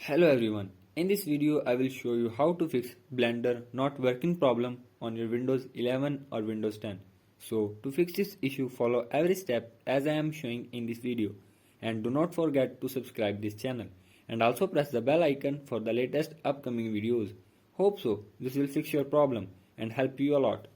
Hello everyone, in this video I will show you how to fix Blender not working problem on your Windows 11 or Windows 10. So to fix this issue, follow every step as I am showing in this video, and do not forget to subscribe this channel and also press the bell icon for the latest upcoming videos. Hope so this will fix your problem and help you a lot.